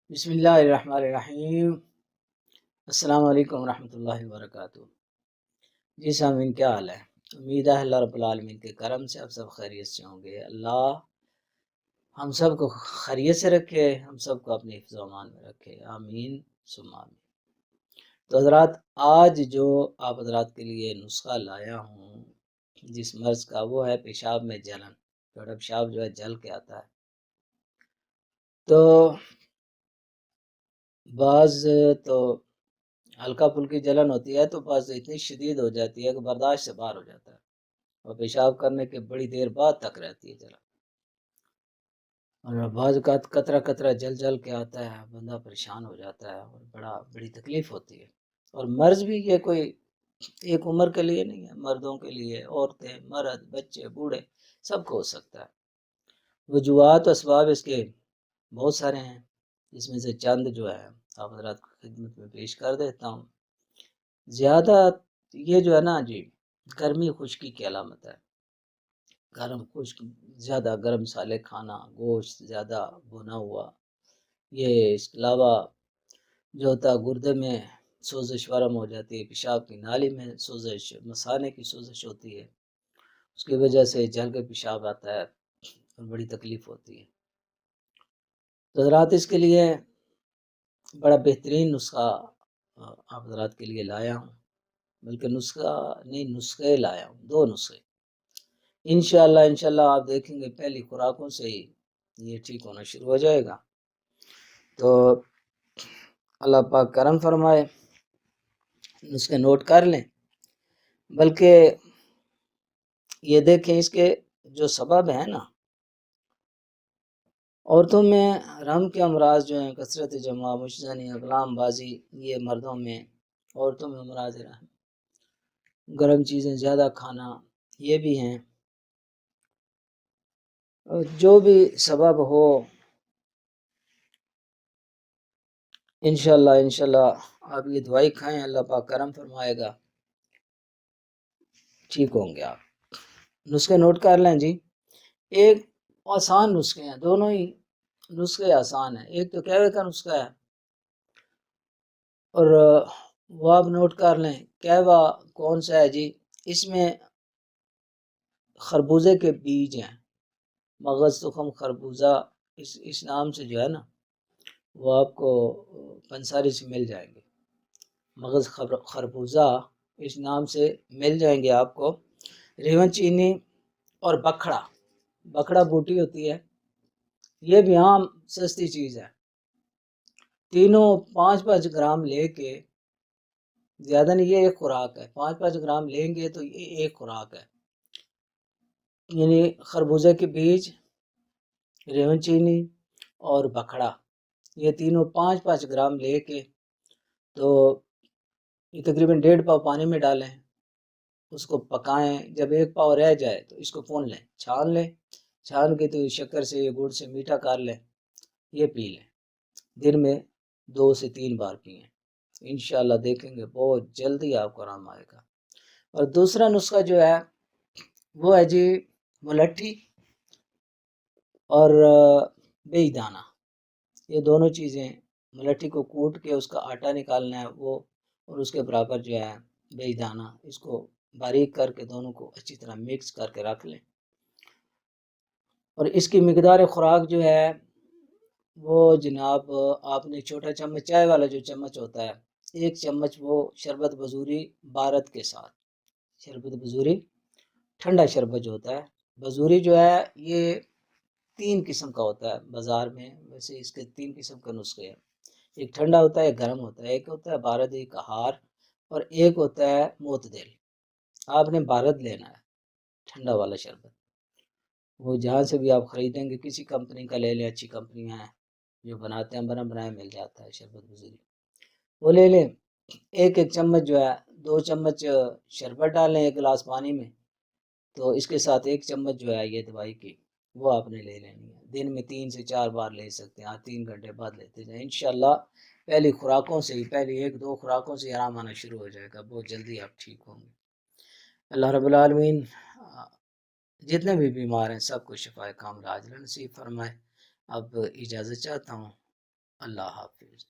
بسم اللہ الرحمن الرحیم۔ السلام علیکم ورحمۃ اللہ وبرکاتہ۔ جی سامعین، کیا حال ہے؟ امید ہے اللہ رب العالمین کے کرم سے آپ سب خیریت سے ہوں گے۔ اللہ ہم سب کو خیریت سے رکھے، ہم سب کو اپنے حفظ و امان میں رکھے، آمین ثم آمین۔ تو حضرات، آج جو آپ حضرات کے لیے نسخہ لایا ہوں جس مرض کا، وہ ہے پیشاب میں جلن۔ پیشاب جو ہے جل کے آتا ہے، تو بعض تو ہلکا پھلکی جلن ہوتی ہے، تو بعض اتنی شدید ہو جاتی ہے کہ برداشت سے باہر ہو جاتا ہے، اور پیشاب کرنے کے بڑی دیر بعد تک رہتی ہے جلن، اور بعض اوقات قطرہ قطرہ جل جل کے آتا ہے، بندہ پریشان ہو جاتا ہے اور بڑی تکلیف ہوتی ہے۔ اور مرض بھی یہ کوئی ایک عمر کے لیے نہیں ہے، مردوں کے لیے، عورتیں، مرد، بچے، بوڑھے، سب کو ہو سکتا ہے۔ وجوہات و اسباب اس کے بہت سارے ہیں، جس میں سے چند جو ہے آپ حضرات کی خدمت میں پیش کر دیتا ہوں۔ زیادہ یہ جو ہے نا جی، گرمی خشکی کی علامت ہے۔ گرم خشک، زیادہ گرم مسالے کھانا، گوشت زیادہ بھنا ہوا، یہ اس کے علاوہ جو ہوتا ہے گردے میں سوزش ورم ہو جاتی ہے، پیشاب کی نالی میں سوزش، مثانے کی سوزش ہوتی ہے، اس کی وجہ سے جل کے پیشاب آتا ہے اور بڑی تکلیف ہوتی ہے۔ تو حضرات، اس کے لیے بڑا بہترین نسخہ آپ حضرات کے لیے لایا ہوں، بلکہ نسخہ نہیں، نسخے لایا ہوں، دو نسخے۔ انشاءاللہ آپ دیکھیں گے پہلی خوراکوں سے ہی یہ ٹھیک ہونا شروع ہو جائے گا۔ تو اللہ پاک کرم فرمائے، نسخے نوٹ کر لیں، بلکہ یہ دیکھیں اس کے جو سبب ہیں نا، عورتوں میں رحم کے امراض جو ہیں، کثرت جمع، مشزنی، اقلام بازی، یہ مردوں میں، عورتوں میں امراض رحم، گرم چیزیں زیادہ کھانا، یہ بھی ہیں۔ جو بھی سبب ہو، انشاءاللہ آپ یہ دوائی کھائیں، اللہ پاک کرم فرمائے گا، ٹھیک ہوں گے آپ۔ نسخے نوٹ کر لیں جی۔ ایک آسان نسخے ہیں، دونوں ہی نسخے آسان ہیں۔ ایک تو کہوے کا نسخہ ہے، اور وہ آپ نوٹ کر لیں۔ کہوا کون سا ہے جی؟ اس میں خربوزے کے بیج ہیں، مغز تخم خربوزہ، اس نام سے جو ہے نا، وہ آپ کو پنساری سے مل جائیں گے۔ مغز خربوزہ اس نام سے مل جائیں گے آپ کو۔ ریون چینی اور بکھڑا بوٹی ہوتی ہے، یہ بھی عام سستی چیز ہے۔ تینوں 5-5 گرام لے کے، زیادہ نہیں، یہ ایک خوراک ہے، 5-5 گرام لیں گے تو یہ ایک خوراک ہے۔ یعنی خربوزے کے بیج، ریون چینی اور بکھڑا، یہ تینوں 5-5 گرام لے کے، تو یہ تقریباً 1.5 پاؤ پانی میں ڈالیں، اس کو پکائیں۔ جب 1 پاؤ رہ جائے تو اس کو پون لیں، چھان کے تو شکر سے یا گڑ سے میٹھا کر لیں، یہ پی لیں۔ دن میں 2 سے 3 بار پئیں، انشاءاللہ دیکھیں گے بہت جلدی آپ کو آرام آئے گا۔ اور دوسرا نسخہ جو ہے وہ ہے جی ملٹھی اور بیج دانہ، یہ دونوں چیزیں۔ ملٹھی کو کوٹ کے اس کا آٹا نکالنا ہے وہ، اور اس کے برابر جو ہے بیج دانہ، اس کو باریک کر کے دونوں کو اچھی طرح مکس کر کے رکھ لیں۔ اور اس کی مقدار خوراک جو ہے وہ جناب، آپ نے چھوٹا چمچ، چائے والا جو چمچ ہوتا ہے، 1 چمچ وہ شربت بزوری بارد کے ساتھ، شربت بزوری ٹھنڈا شربت جو ہوتا ہے، بزوری جو ہے یہ 3 قسم کا ہوتا ہے بازار میں، ویسے اس کے 3 قسم کے نسخے ہیں۔ ایک ٹھنڈا ہوتا ہے، ایک گرم ہوتا ہے، ایک ہوتا ہے بارد کہار، اور ایک ہوتا ہے معتدل۔ آپ نے بارد لینا ہے، ٹھنڈا والا شربت، وہ جہاں سے بھی آپ خریدیں گے، کسی کمپنی کا لے لیں، اچھی کمپنیاں ہیں جو بناتے ہیں، بنایا مل جاتا ہے شربت بزوری، وہ لے لیں۔ ایک چمچ جو ہے، 2 چمچ شربت ڈالیں 1 گلاس پانی میں، تو اس کے ساتھ 1 چمچ جو ہے یہ دوائی کی، وہ آپ نے لے لینی ہے۔ دن میں 3 سے 4 بار لے سکتے ہیں، 3 گھنٹے بعد لیتے جائیں، انشاءاللہ پہلی خوراکوں سے ہی، پہلی 1-2 خوراکوں سے آرام آنا شروع ہو جائے گا، بہت جلدی آپ ٹھیک ہوں گے۔ اللہ رب العالمین جتنے بھی بیمار ہیں سب کو شفائے کاملہ عاجلہ نصیب فرمائے۔ اب اجازت چاہتا ہوں۔ اللہ حافظ.